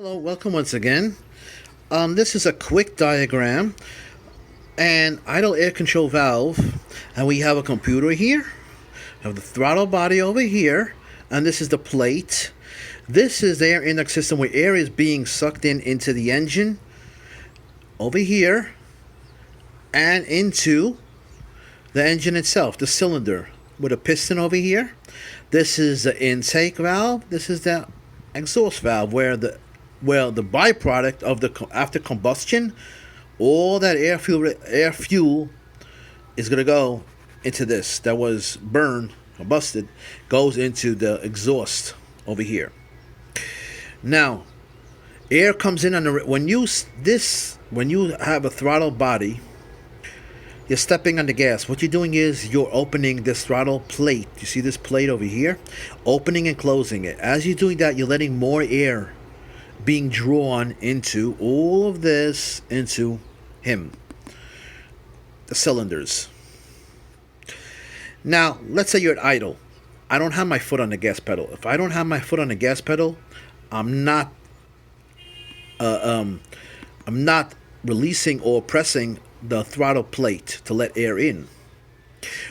Hello, welcome once again. This is a quick diagram and idle air control valve, and we have a computer here. We have the throttle body over here, and this is the plate. This is the air intake system where air is being sucked in into the engine over here and into the engine itself, the cylinder with a piston over here. This is the intake valve. This is the exhaust valve where the byproduct of the after combustion, all that air fuel is going to go into this that was burned, combusted, goes into the exhaust over here. Now, air comes in on the when you have a throttle body, you're stepping on the gas. What you're doing is you're opening this throttle plate. You see this plate over here? Opening and closing it. As you're doing that, you're letting more air being drawn into all of this, into the cylinders. Now, let's say you're at idle. I don't have my foot on the gas pedal. If I don't have my foot on the gas pedal, I'm not releasing or pressing the throttle plate to let air in.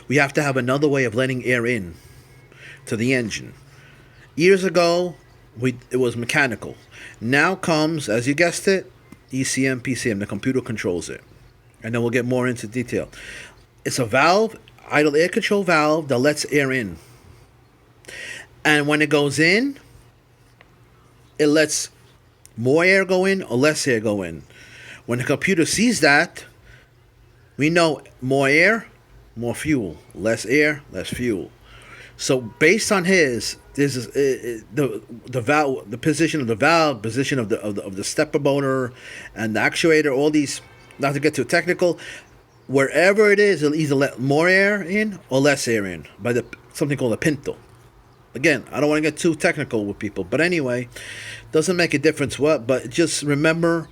We have to have another way of letting air in to the engine. Years ago, it was mechanical. Now comes, as you guessed it, ECM, PCM. The computer controls it. And then we'll get more into detail. It's a valve, idle air control valve, that lets air in. And when it goes in, it lets more air go in or less air go in. When the computer sees that, we know more air, more fuel. Less air, less fuel. So based on this is the valve, the position of the valve, position of the stepper motor, and the actuator. All these, not to get too technical, wherever it is, it'll either let more air in or less air in by something called a pinto. Again, I don't want to get too technical with people, but anyway, doesn't make a difference what. But just remember,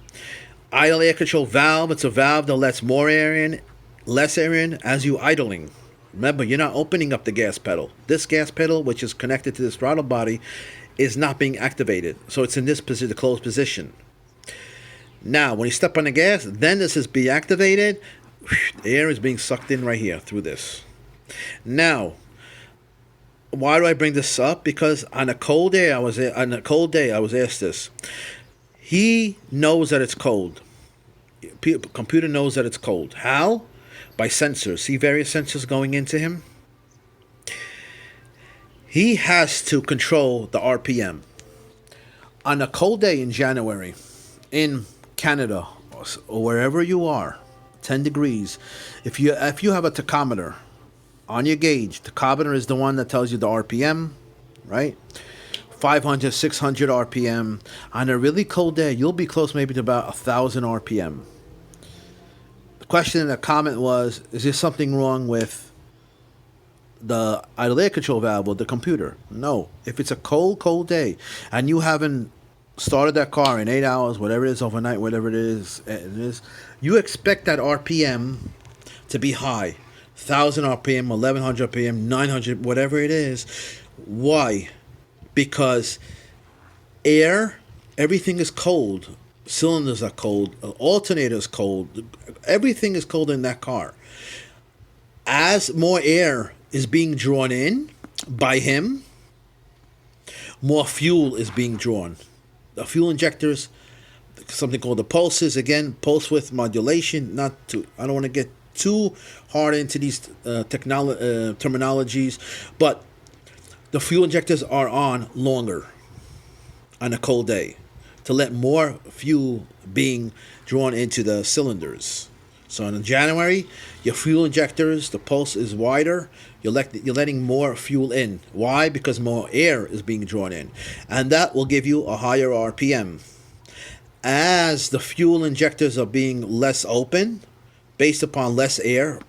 idle air control valve. It's a valve that lets more air in, less air in as you idling. Remember, you're not opening up the gas pedal. This gas pedal, which is connected to this throttle body, is not being activated. So it's in this position, the closed position. Now, when you step on the gas, then this is being activated. The air is being sucked in right here through this. Now, why do I bring this up? Because on a cold day, I was asked this. He knows that it's cold. Computer knows that it's cold. How? By sensors. See various sensors going into him? He has to control the RPM. On a cold day in January, in Canada, or wherever you are, 10 degrees, if you have a tachometer on your gauge, tachometer is the one that tells you the RPM, right? 500, 600 RPM. On a really cold day, you'll be close maybe to about 1,000 RPM. The question in the comment was, is there something wrong with the idle air control valve or the computer? No. If it's a cold day, and you haven't started that car in 8 hours, whatever it is, overnight, whatever it is, you expect that RPM to be high. 1,000 RPM, 1,100 RPM, 900, whatever it is. Why? Because everything is cold. Cylinders are cold. Alternator is cold. Everything is cold in that car. As more air is being drawn in by him, more fuel is being drawn. The fuel injectors, something called the pulses, again, pulse width modulation. I don't want to get too hard into these terminologies, but the fuel injectors are on longer on a cold day to let more fuel being drawn into the cylinders. So in January, your fuel injectors, the pulse is wider. You're letting more fuel in. Why? Because more air is being drawn in. And that will give you a higher RPM. As the fuel injectors are being less open, based upon less air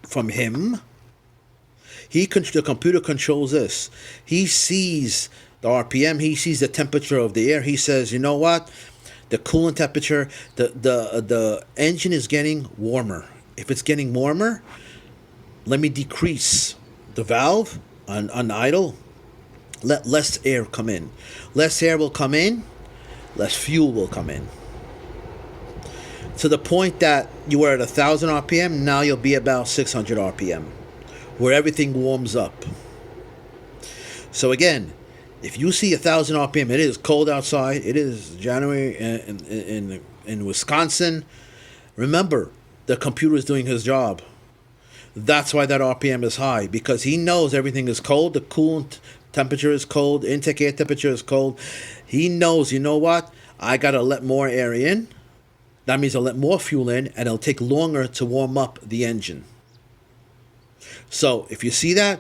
from him, the computer controls this. He sees the RPM. He sees the temperature of the air. He says, you know what? The coolant temperature, the engine is getting warmer. If it's getting warmer, let me decrease the valve on idle. Let less air come in. Less air will come in. less fuel will come in. To the point that you were at 1,000 RPM, now you'll be about 600 RPM, where everything warms up. So again, if you see 1,000 RPM, it is cold outside. It is January in Wisconsin. Remember, the computer is doing his job. That's why that RPM is high, because he knows everything is cold. The coolant temperature is cold. Intake air temperature is cold. He knows, you know what? I got to let more air in. That means I'll let more fuel in, and it'll take longer to warm up the engine. So if you see that,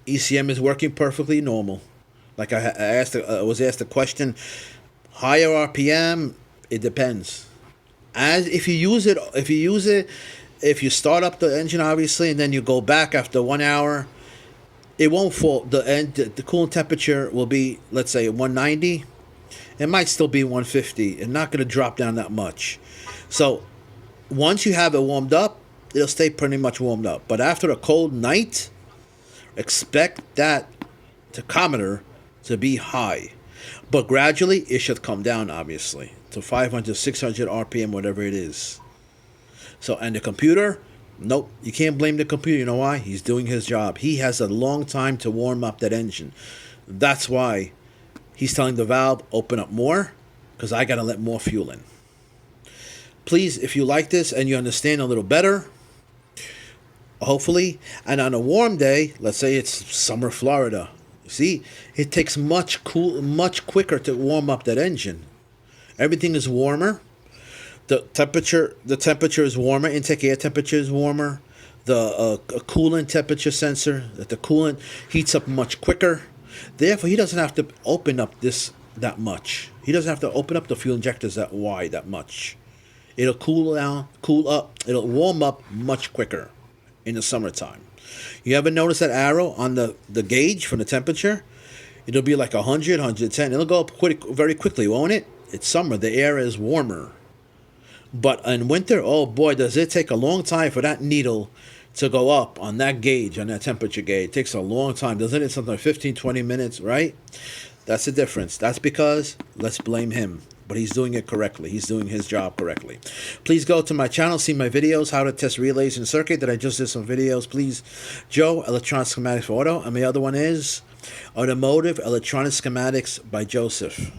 ECM is working perfectly normal. Like I was asked a question, higher RPM, it depends. As if you start up the engine obviously, and then you go back after 1 hour, it won't fall. The coolant temperature will be, let's say, 190. It might still be 150. It's not going to drop down that much. So once you have it warmed up, it'll stay pretty much warmed up. But after a cold night, expect that tachometer to be high. But gradually, it should come down, obviously, to 500, 600 RPM, whatever it is. So, and the computer, nope, you can't blame the computer. You know why? He's doing his job. He has a long time to warm up that engine. That's why he's telling the valve, open up more, because I got to let more fuel in. Please, if you like this and you understand a little better, hopefully, and on a warm day, let's say it's summer Florida, see, it takes much quicker to warm up that engine. Everything is warmer. The temperature is warmer. Intake air temperature is warmer. The coolant temperature sensor, the coolant heats up much quicker. Therefore, he doesn't have to open up this that much. He doesn't have to open up the fuel injectors that wide that much. It'll cool up. It'll warm up much quicker in the summertime. You ever notice that arrow on the gauge for the temperature? It'll be like 100, 110. It'll go up very quickly, won't it? It's summer. The air is warmer. But in winter, oh boy, does it take a long time for that needle to go up on that gauge, on that temperature gauge. It takes a long time, doesn't it? Something like 15, 20 minutes, right? That's the difference. That's because, let's blame him. But he's doing it correctly. He's doing his job correctly. Please go to my channel, see my videos, how to test relays and circuit, that I just did some videos. Please, Joe, Electronic Schematics for Auto. And my other one is Automotive Electronic Schematics by Joseph.